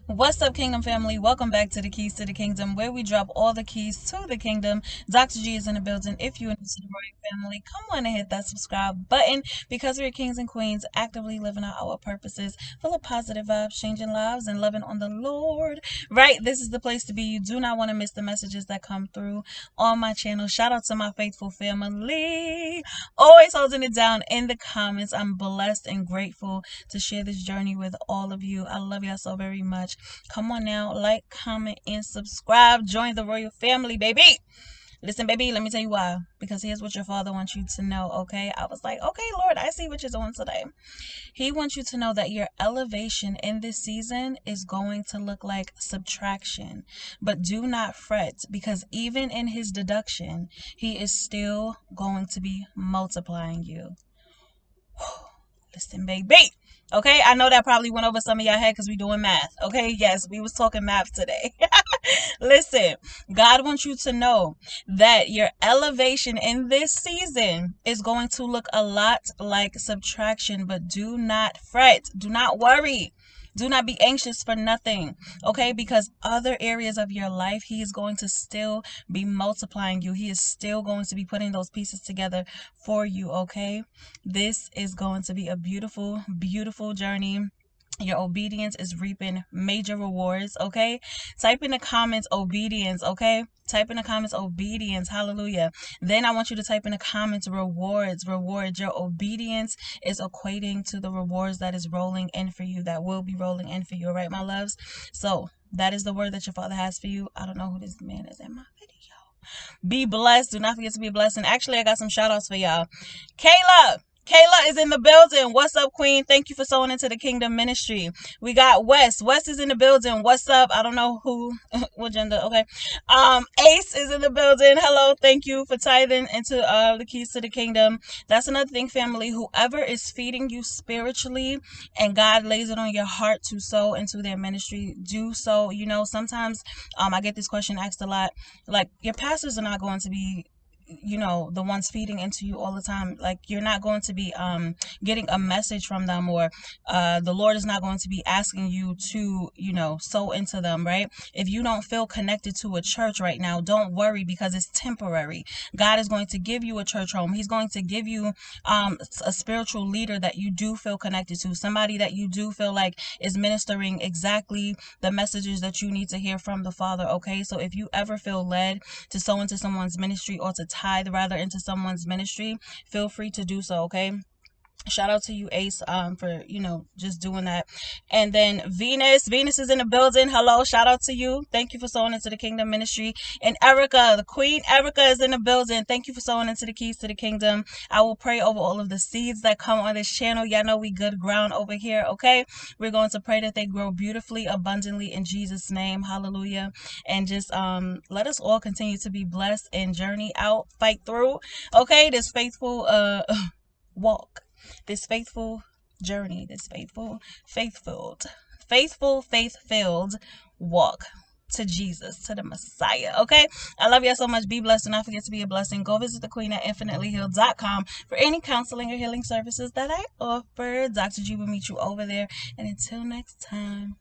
What's up, Kingdom family? Welcome back to the Keys to the Kingdom, where we drop all the keys to the kingdom. Dr. G is in the building. If you're new to the Royal family, come on and hit that subscribe button because we're kings and queens actively living out our purposes, full of positive vibes, changing lives, and loving on the Lord. Right? This is the place to be. You do not want to miss the messages that come through on my channel. Shout out to my faithful family. Always holding it down in the comments. I'm blessed and grateful to share this journey with all of you. I love y'all so very much. Come on now, like, comment, and subscribe. Join the royal family, baby. Listen, baby, let me tell you why. Because here's what your father wants you to know, okay? I was like, okay, Lord, I see what you're doing today. He wants you to know that your elevation in this season is going to look like subtraction. But do not fret, because even in his deduction, he is still going to be multiplying you. Listen, baby. Okay, I know that probably went over some of y'all head because we doing math. Okay, yes, we was talking math today. Listen, God wants you to know that your elevation in this season is going to look a lot like subtraction, but do not fret. Do not worry. Do not be anxious for nothing, okay? Because other areas of your life, he is going to still be multiplying you. He is still going to be putting those pieces together for you, okay? This is going to be a beautiful, beautiful journey. Your obedience is reaping major rewards, okay? Type in the comments obedience, okay? Type in the comments obedience, hallelujah. Then I want you to type in the comments rewards, rewards. Your obedience is equating to the rewards that is rolling in for you, that will be rolling in for you, all right, my loves? So that is the word that your father has for you. I don't know who this man is in my video. Be blessed. Do not forget to be blessed. And actually, I got some shout outs for y'all. Kayla is in the building. What's up, Queen? Thank you for sewing into the Kingdom Ministry. We got Wes. Wes is in the building. What's up? I don't know who, what gender. Okay. Ace is in the building. Hello. Thank you for tithing into the Keys to the Kingdom. That's another thing, family. Whoever is feeding you spiritually and God lays it on your heart to sow into their ministry, do so. You know, sometimes I get this question asked a lot. Like, your pastors are not going to be, you know, the ones feeding into you all the time. Like, you're not going to be getting a message from them, or the Lord is not going to be asking you to, you know, sow into them, right? If you don't feel connected to a church right now, don't worry, because it's temporary. God is going to give you a church home. He's going to give you a spiritual leader that you do feel connected to, somebody that you do feel like is ministering exactly the messages that you need to hear from the Father, okay? So if you ever feel led to sow into someone's ministry, or to tithe rather into someone's ministry, feel free to do so, okay? Shout out to you, Ace, for, you know, just doing that. And then Venus is in the building. Hello, shout out to you. Thank you for sewing into the Kingdom Ministry. And Erica, the Queen Erica, is in the building. Thank you for sewing into the Keys to the Kingdom. I will pray over all of the seeds that come on this channel. Y'all know we good ground over here, okay? We're going to pray that they grow beautifully, abundantly in Jesus' name. Hallelujah. And just let us all continue to be blessed and journey out, fight through, okay, this faithful walk, this faithful journey, this faith-filled walk to Jesus, to the Messiah, okay? I love y'all so much. Be blessed. Do not forget to be a blessing. Go visit the Queen at infinitelyhealed.com for any counseling or healing services that I offer. Dr. G will meet you over there. And until next time.